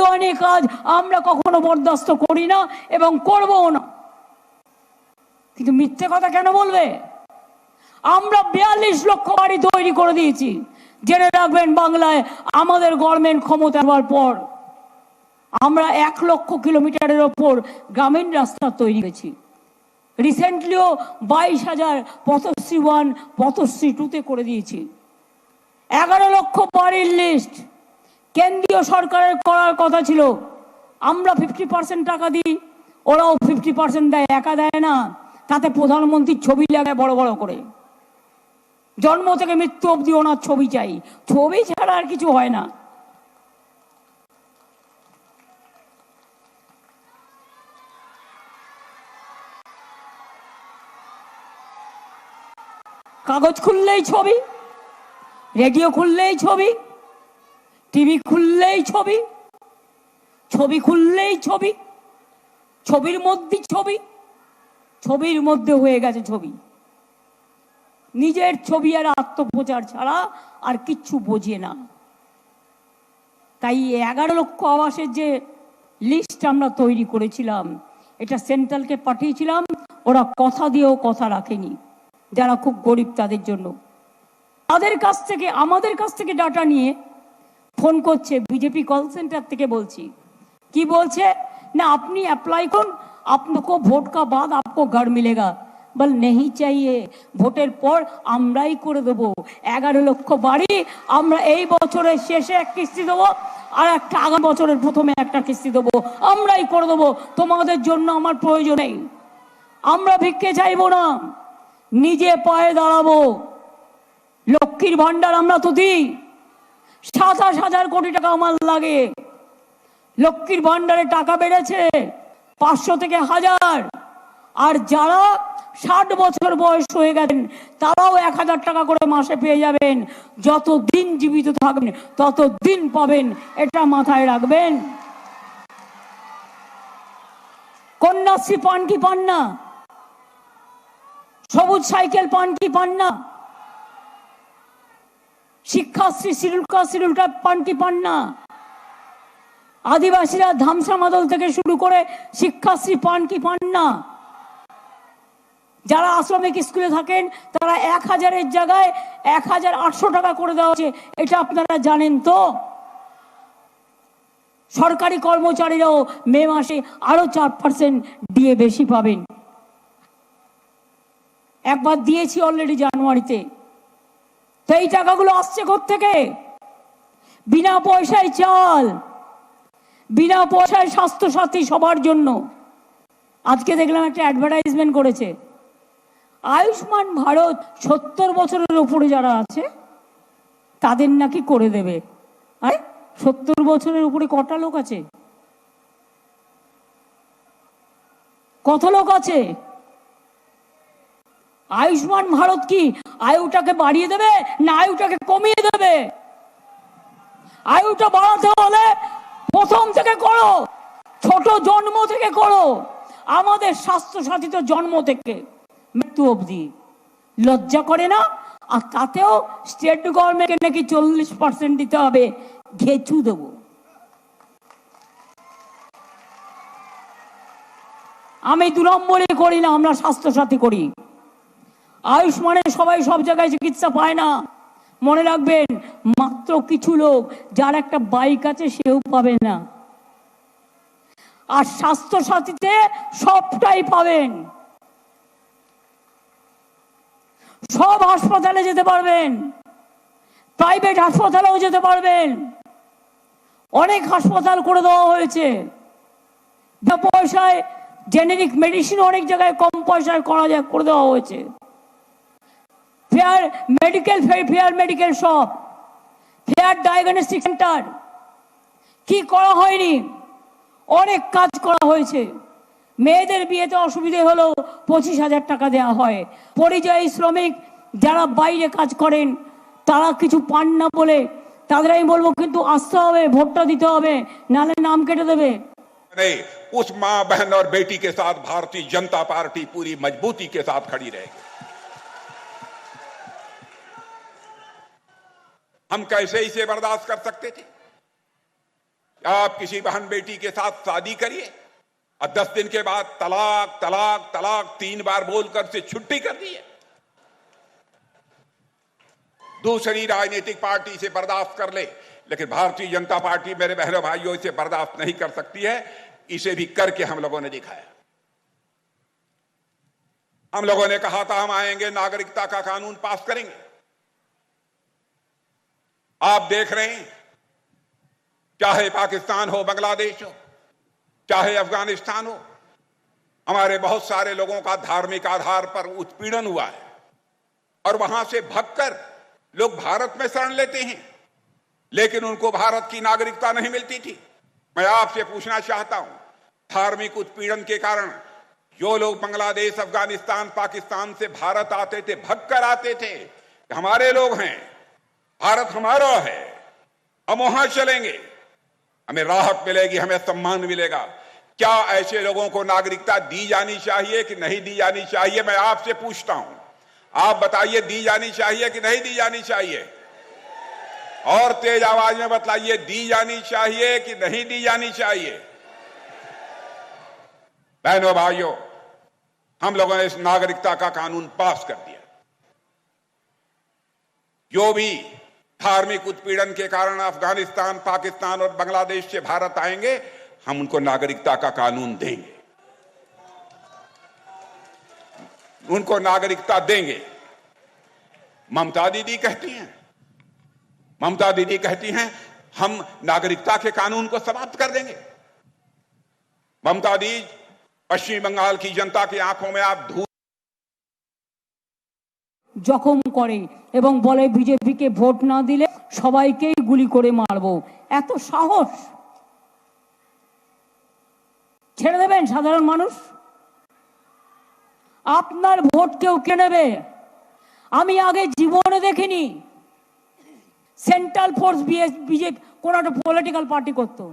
বেইমানি কাজ আমরা কখনো বরদাস্ত করি না এবং করবও না। কিন্তু মিথ্যে কথা কেন বলবে? আমরা 42 লক্ষ বাড়ি তৈরি করে দিয়েছি। জেনে রাখবেন, বাংলায় আমাদের গভর্নমেন্ট ক্ষমতা হওয়ার পর আমরা 1 লক্ষ কিলোমিটারের ওপর গ্রামীণ রাস্তা তৈরি করেছি। রিসেন্টলিও 22,000 পথশ্রী 1 পথশ্রী 2-তে করে দিয়েছি। 11 লক্ষ বাড়ির লিস্ট কেন্দ্রীয় সরকারের করার কথা ছিল। আমরা 50% টাকা দিই, ওরাও 50% দেয়। একা দেয় না, তাতে প্রধানমন্ত্রীর ছবি লাগায় বড় বড় করে। জন্ম থেকে মৃত্যু অবধি ওনার ছবি চাই, ছবি ছাড়া আর কিছু হয় না। কাগজ খুললেই ছবি, রেডিও খুললেই ছবি, টিভি খুললেই ছবি, ছবি খুললেই ছবি, ছবির মধ্যে ছবি, ছবির মধ্যে হয়ে গেছে ছবি। নিজের ছবি আর আত্মপ্রচার ছাড়া আর কিচ্ছু বোঝে না। তাই 11 লক্ষ আবাসের যে লিস্ট আমরা তৈরি করেছিলাম, এটা সেন্ট্রালকে পাঠিয়েছিলাম। ওরা কথা দিয়েও কথা রাখেনি। যারা খুব গরিব তাদের জন্য, তাদের কাছ থেকে, আমাদের কাছ থেকে ডাটা নিয়ে ফোন করছে বিজেপি কল সেন্টার থেকে। বলছি, কি বলছে না, আপনি অ্যাপ্লাই করুন, আপনাকে ভোট কা বাদ আপকো ঘর মিলেগা। বল নেই চাইয়ে, ভোটের পর আমরাই করে দেবো। 11 লক্ষ বাড়ি আমরা এই বছরের শেষে এক কিস্তি দেবো, আর একটা আগামী বছরের প্রথমে একটা কিস্তি দেবো। আমরাই করে দেবো, তোমাদের জন্য আমার প্রয়োজন নেই। আমরা ভিক্ষে চাইবো না, নিজে পায়ে দাঁড়াবো। লক্ষ্মীর ভান্ডার আমরা তো দিই, 27,000 কোটি টাকা আমার লাগে। লক্ষ্মীর ভান্ডারে টাকা বেড়েছে 500 থেকে 1000। আর যারা 60 বছর বয়স হয়ে গেছেন তারাও 1000 টাকা করে মাসে পেয়ে যাবেন। যতদিন জীবিত থাকবেন ততদিন পাবেন, এটা মাথায় রাখবেন। কন্যাশ্রী পান কি পান না? সবুজ সাইকেল পান কি পান না? শিক্ষাশ্রী শিডিউলটা পান কি পান না? আদিবাসীরা ধামসা মাদল থেকে শুরু করে শিক্ষাশ্রী পান কি পান না? যারা আশ্রমিক স্কুলে থাকেন তারা 1000-এর জায়গায় 1800 টাকা করে দেওয়া হচ্ছে, এটা আপনারা জানেন তো? সরকারি কর্মচারীরাও মে মাসে আরো 4% দিয়ে বেশি পাবেন। একবার দিয়েছি অলরেডি জানুয়ারিতে। তো এই টাকাগুলো আসছে কোত্থেকে? বিনা পয়সায় চাল, বিনা পয়সায় স্বাস্থ্যসাথী সবার জন্য। আজকে দেখলাম একটা অ্যাডভার্টাইজমেন্ট করেছে, আয়ুষ্মান ভারত 70 বছরের উপরে যারা আছে তাদের নাকি করে দেবে। আরে 70 বছরের উপরে কটা লোক আছে? কত লোক আছে? আয়ুষ্মান ভারত কি আয়ুটাকে বাড়িয়ে দেবে না আয়ুটাকে কমিয়ে দেবে? আয়ুটা বাড়াতে হলে প্রথম থেকে করো, ছোট জন্ম থেকে করো। আমাদের স্বাস্থ্যসাথী তো জন্ম থেকে মৃত্যু অবধি। লজ্জা করে না? আর তাতেও স্টেট গভর্নমেন্টকে নাকি 40% দিতে হবে। ঘেঁচু দেব। আমি 2 নম্বরে করি না, আমরা স্বাস্থ্যসাথী করি। আয়ুষ্মানে সবাই সব জায়গায় চিকিৎসা পায় না। মনে রাখবেন, মাত্র কিছু লোক, যার একটা বাইক আছে সেও পাবে না। আর স্বাস্থ্যসাথীতে সবটাই পাবেন। সব হাসপাতালে যেতে পারবেন, প্রাইভেট হাসপাতালেও যেতে পারবেন। অনেক হাসপাতাল করে দেওয়া হয়েছে। পয়সায় জেনেরিক মেডিসিন অনেক জায়গায় কম পয়সায় করা যায়, করে দেওয়া হয়েছে। Fair medical shop, fair diagnostic centre. কি করা হয়নি? অনেক কাজ করা হয়েছে। মেয়েদের বিয়েতে অসুবিধে হলেও 25,000 টাকা দেওয়া হয়। পরিযায়ী শ্রমিক যারা বাইরে কাজ করেন তারা কিছু পান না বলে তাদের আমি বলবো কিন্তু আসতে হবে, ভোটটা দিতে হবে, নালে नाम কেটে দেবে। उस मां बहन और बेटी के साथ भारतीय जनता पार्टी पूरी मजबूती के साथ खड़ी रहेगी। हम कैसे इसे बर्दाश्त कर सकते थे? आप किसी बहन बेटी के साथ शादी करिए और 10 दिन के बाद तलाक तलाक तलाक 3 बार बोलकर से छुट्टी कर दी है। दूसरी राजनीतिक पार्टी से बर्दाश्त कर ले, लेकिन भारतीय जनता पार्टी मेरे बहनों भाइयों इसे बर्दाश्त नहीं कर सकती है। इसे भी करके हम लोगों ने दिखाया। हम लोगों ने कहा था हम आएंगे, नागरिकता का कानून पास करेंगे। आप देख रहे हैं, चाहे पाकिस्तान हो, बांग्लादेश हो, चाहे अफगानिस्तान हो, हमारे बहुत सारे लोगों का धार्मिक आधार पर उत्पीड़न हुआ है और वहां से भागकर लोग भारत में शरण लेते हैं, लेकिन उनको भारत की नागरिकता नहीं मिलती थी। मैं आपसे पूछना चाहता हूं, धार्मिक उत्पीड़न के कारण जो लोग बांग्लादेश, अफगानिस्तान, पाकिस्तान से भारत आते थे, भगकर आते थे, हमारे लोग हैं, भारत हमारा है, हम वहां चलेंगे, हमें राहत मिलेगी, हमें सम्मान मिलेगा। क्या ऐसे लोगों को नागरिकता दी जानी चाहिए कि नहीं दी जानी चाहिए? मैं आपसे पूछता हूं, आप बताइए, दी जानी चाहिए कि नहीं दी जानी चाहिए? और तेज आवाज में बतलाइए, दी जानी चाहिए कि नहीं दी जानी चाहिए? बहनों भाइयों, हम लोगों ने इस नागरिकता का कानून पास कर दिया। जो भी धार्मिक उत्पीड़न के कारण अफगानिस्तान, पाकिस्तान और बांग्लादेश से भारत आएंगे, हम उनको नागरिकता का कानून देंगे, उनको नागरिकता देंगे। ममता दीदी कहती हैं हम नागरिकता के कानून को समाप्त कर देंगे। ममता दी, पश्चिम बंगाल की जनता की आंखों में आप धूल জখম করে এবং বলে বিজেপিকে ভোট না দিলে সবাইকেই গুলি করে মারবো। এত সাহস! ছেড়ে দেবেন সাধারণ মানুষ? আপনার ভোট কেউ কে নেবে? আমি আগে জীবনে দেখিনি সেন্ট্রাল ফোর্স বিজেপি কোন একটা পলিটিক্যাল পার্টি করতো।